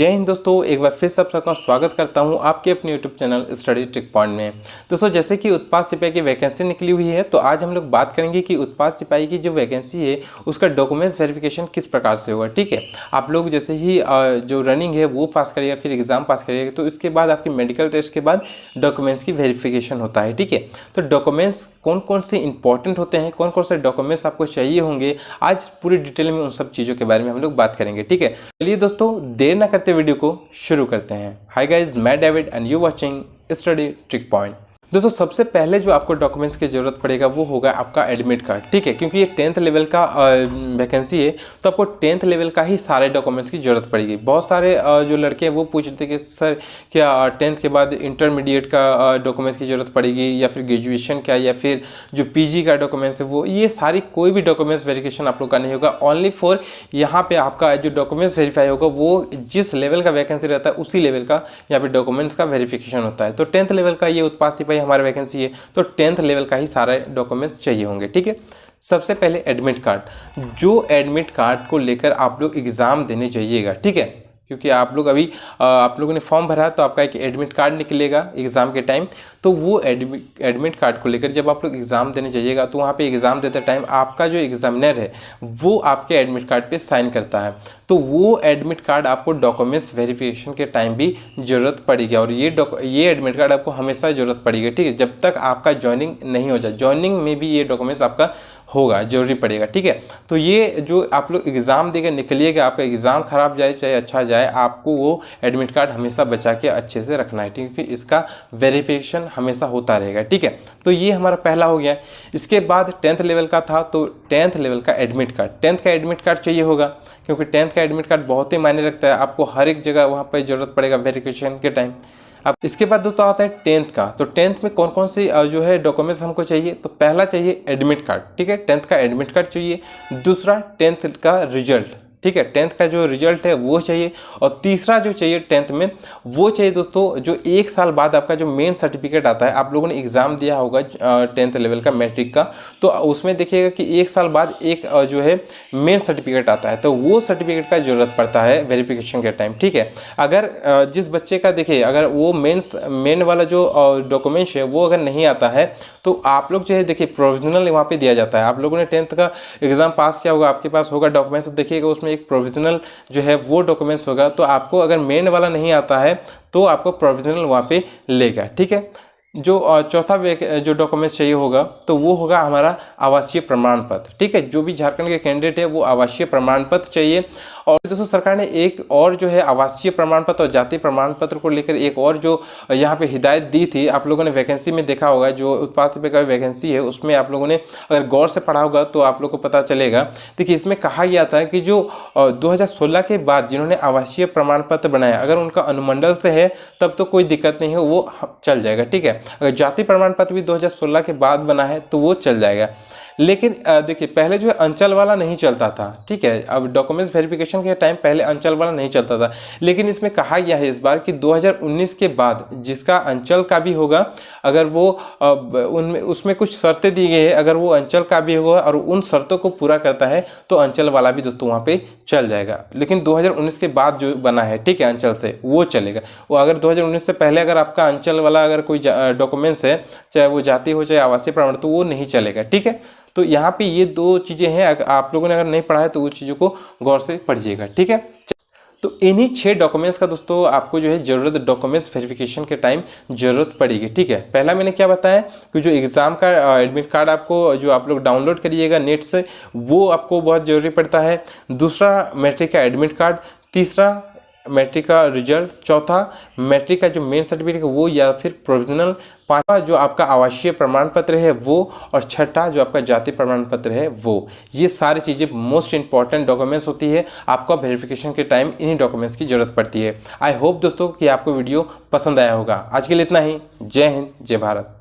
जय हिंद दोस्तों, एक बार फिर सबका स्वागत करता हूं आपके अपने YouTube channel study trick point में। दोस्तों, जैसे कि उत्पाद सिपाही की वैकेंसी निकली हुई है, तो आज हम लोग बात करेंगे कि उत्पाद सिपाही की जो वैकेंसी है उसका डॉक्यूमेंट्स वेरिफिकेशन किस प्रकार से होगा। ठीक है, आप लोग जैसे ही जो रनिंग है वो पास करिएगा, फिर एग्जाम पास करिएगा, तो इसके बाद आपकी मेडिकल टेस्ट के बाद डॉक्यूमेंट्स की वेरिफिकेशन होता है। ठीक है, तो डॉक्यूमेंट्स कौन कौन से इंपॉर्टेंट होते हैं, कौन कौन से डॉक्यूमेंट्स आपको चाहिए होंगे, आज पूरी डिटेल में उन सब चीज़ों के बारे में हम लोग बात करेंगे। ठीक है, चलिए दोस्तों देर ना करते वीडियो को शुरू करते हैं। हाय गाइस, मैं David and you watching study trick point. दोस्तों, सबसे पहले जो आपको डॉक्यूमेंट्स की ज़रूरत पड़ेगा वो होगा आपका एडमिट कार्ड। ठीक है, क्योंकि ये 10th लेवल का वैकेंसी है, तो आपको 10th लेवल का ही सारे डॉक्यूमेंट्स की ज़रूरत पड़ेगी। बहुत सारे जो लड़के हैं वो पूछते हैं कि सर क्या 10th के बाद इंटरमीडिएट का डॉक्यूमेंट्स की ज़रूरत पड़ेगी, या फिर ग्रेजुएशन का, या फिर जो पीजी का डॉक्यूमेंट्स है वो, ये सारी कोई भी डॉक्यूमेंट्स वेरिफिकेशन आप लोग का नहीं होगा। ओनली फॉर यहाँ पे आपका जो डॉक्यूमेंट्स वेरीफाई होगा वो जिस लेवल का वैकेंसी रहता है उसी लेवल का यहाँ पे डॉक्यूमेंट्स का वेरिफिकेशन होता है। तो 10th लेवल का ये उत्पाद सिपाही हमारा वैकेंसी है, तो 10th लेवल का ही सारे डॉक्यूमेंट्स चाहिए होंगे। ठीक है, सबसे पहले एडमिट कार्ड। जो एडमिट कार्ड को लेकर आप लोग एग्ज़ाम देने जाइएगा, ठीक है, क्योंकि आप लोग अभी आप लोगों ने फॉर्म भरा तो आपका एक एडमिट कार्ड निकलेगा एग्ज़ाम के टाइम, तो वो एडमिट कार्ड को लेकर जब आप लोग एग्ज़ाम देने जाइएगा तो वहाँ पे एग्ज़ाम देते टाइम आपका जो एग्जामिनर है वो आपके एडमिट कार्ड पे साइन करता है, तो वो एडमिट कार्ड आपको डॉक्यूमेंट्स वेरिफिकेशन के टाइम भी ज़रूरत पड़ेगी। और ये एडमिट कार्ड आपको हमेशा ज़रूरत पड़ेगी। ठीक है, जब तक आपका ज्वाइनिंग नहीं हो जाए, ज्वाइनिंग में भी ये डॉक्यूमेंट्स आपका होगा, जरूरी पड़ेगा। ठीक है, तो ये जो आप लोग एग्ज़ाम देकर निकलिएगा, आपका एग्ज़ाम खराब जाए चाहे अच्छा जाए, आपको वो एडमिट कार्ड हमेशा बचा के अच्छे से रखना है। ठीक है, क्योंकि इसका वेरिफिकेशन हमेशा होता रहेगा। ठीक है, तो ये हमारा पहला हो गया। इसके बाद 10th लेवल का था, तो 10th लेवल का एडमिट कार्ड, 10th का एडमिट कार्ड चाहिए होगा, क्योंकि 10th का एडमिट कार्ड बहुत ही मायने रखता है। आपको हर एक जगह वहाँ पर ज़रूरत पड़ेगा वेरिफिकेशन के टाइम। अब इसके बाद दोस्तों आता है 10th का, तो 10th में कौन कौन सी जो है डॉक्यूमेंट्स हमको चाहिए। तो पहला चाहिए एडमिट कार्ड। ठीक है, 10th का एडमिट कार्ड चाहिए। दूसरा 10th का रिजल्ट। ठीक है, 10th का जो रिजल्ट है वो चाहिए। और तीसरा जो चाहिए 10th में वो चाहिए दोस्तों, जो 1 साल बाद आपका जो मेन सर्टिफिकेट आता है, आप लोगों ने एग्ज़ाम दिया होगा 10th लेवल का मैट्रिक का, तो उसमें देखिएगा कि 1 साल बाद एक जो है मेन सर्टिफिकेट आता है, तो वो सर्टिफिकेट का ज़रूरत पड़ता है वेरिफिकेशन के टाइम। ठीक है, अगर जिस बच्चे का देखिए अगर वो मेन वाला जो डॉक्यूमेंट्स है वो अगर नहीं आता है, तो आप लोग जो है देखिए प्रोविजनल वहाँ पे दिया जाता है। आप लोगों ने 10th का एग्ज़ाम पास किया होगा, आपके पास होगा डॉक्यूमेंट्स, तो देखिएगा उसमें एक प्रोविजनल जो है वो डॉक्यूमेंट्स होगा। तो आपको अगर मेन वाला नहीं आता है तो आपको प्रोविजनल वहाँ पे लेगा। ठीक है, जो चौथा जो डॉक्यूमेंट्स चाहिए होगा तो वो होगा हमारा आवासीय प्रमाण पत्र। ठीक है, जो भी झारखंड के कैंडिडेट है वो आवासीय प्रमाण पत्र चाहिए। और दोस्तों सरकार ने एक और जो है आवासीय प्रमाण पत्र और जाति प्रमाण पत्र को लेकर एक और जो यहाँ पे हिदायत दी थी, आप लोगों ने वैकेंसी में देखा होगा, जो उत्पाद सिपाही का वैकेंसी है उसमें आप लोगों ने अगर गौर से पढ़ा होगा तो आप लोग को पता चलेगा। देखिए, इसमें कहा गया था कि जो 2016 के बाद जिन्होंने आवासीय प्रमाण पत्र बनाया, अगर उनका अनुमंडल से है तब तो कोई दिक्कत नहीं है, वो चल जाएगा। ठीक है, अगर जाति प्रमाण पत्र भी 2016 के बाद बना है तो वो चल जाएगा। लेकिन देखिए पहले जो है अंचल वाला नहीं चलता था। ठीक है, अब डॉक्यूमेंट्स वेरिफिकेशन के टाइम पहले अंचल वाला नहीं चलता था, लेकिन इसमें कहा गया है इस बार कि 2019 के बाद जिसका अंचल का भी होगा, अगर वो उनमें उसमें कुछ शर्तें दी गई है, अगर वो अंचल का भी होगा और उन शर्तों को पूरा करता है तो अंचल वाला भी दोस्तों वहाँ पे चल जाएगा। लेकिन 2019 के बाद जो बना है, ठीक है, अंचल से वो चलेगा। वो अगर 2019 से पहले अगर आपका अंचल वाला अगर कोई डॉक्यूमेंट्स है, चाहे वो जाति हो चाहे आवासीय प्रमाण, तो वो नहीं चलेगा। ठीक है, तो यहाँ पे ये दो चीज़ें हैं, आप लोगों ने अगर नहीं पढ़ा है तो उस चीज़ों को गौर से पढ़िएगा। ठीक है, तो इन्हीं 6 डॉक्यूमेंट्स का दोस्तों आपको जो है ज़रूरत डॉक्यूमेंट्स वेरिफिकेशन के टाइम ज़रूरत पड़ेगी। ठीक है, पहला मैंने क्या बताया कि जो एग्ज़ाम का एडमिट कार्ड आपको जो आप लोग डाउनलोड करिएगा नेट से, वो आपको बहुत ज़रूरी पड़ता है। दूसरा मैट्रिक का एडमिट कार्ड, तीसरा मैट्रिक का रिजल्ट, चौथा मैट्रिक का जो मेन सर्टिफिकेट है वो या फिर प्रोविजनल, पांचवा जो आपका आवासीय प्रमाण पत्र है वो, और छठा जो आपका जाति प्रमाण पत्र है वो। ये सारी चीज़ें मोस्ट इंपॉर्टेंट डॉक्यूमेंट्स होती है, आपका वेरिफिकेशन के टाइम इन्हीं डॉक्यूमेंट्स की जरूरत पड़ती है। आई होप दोस्तों कि आपको वीडियो पसंद आया होगा। आज के लिए इतना ही। जय हिंद, जय भारत।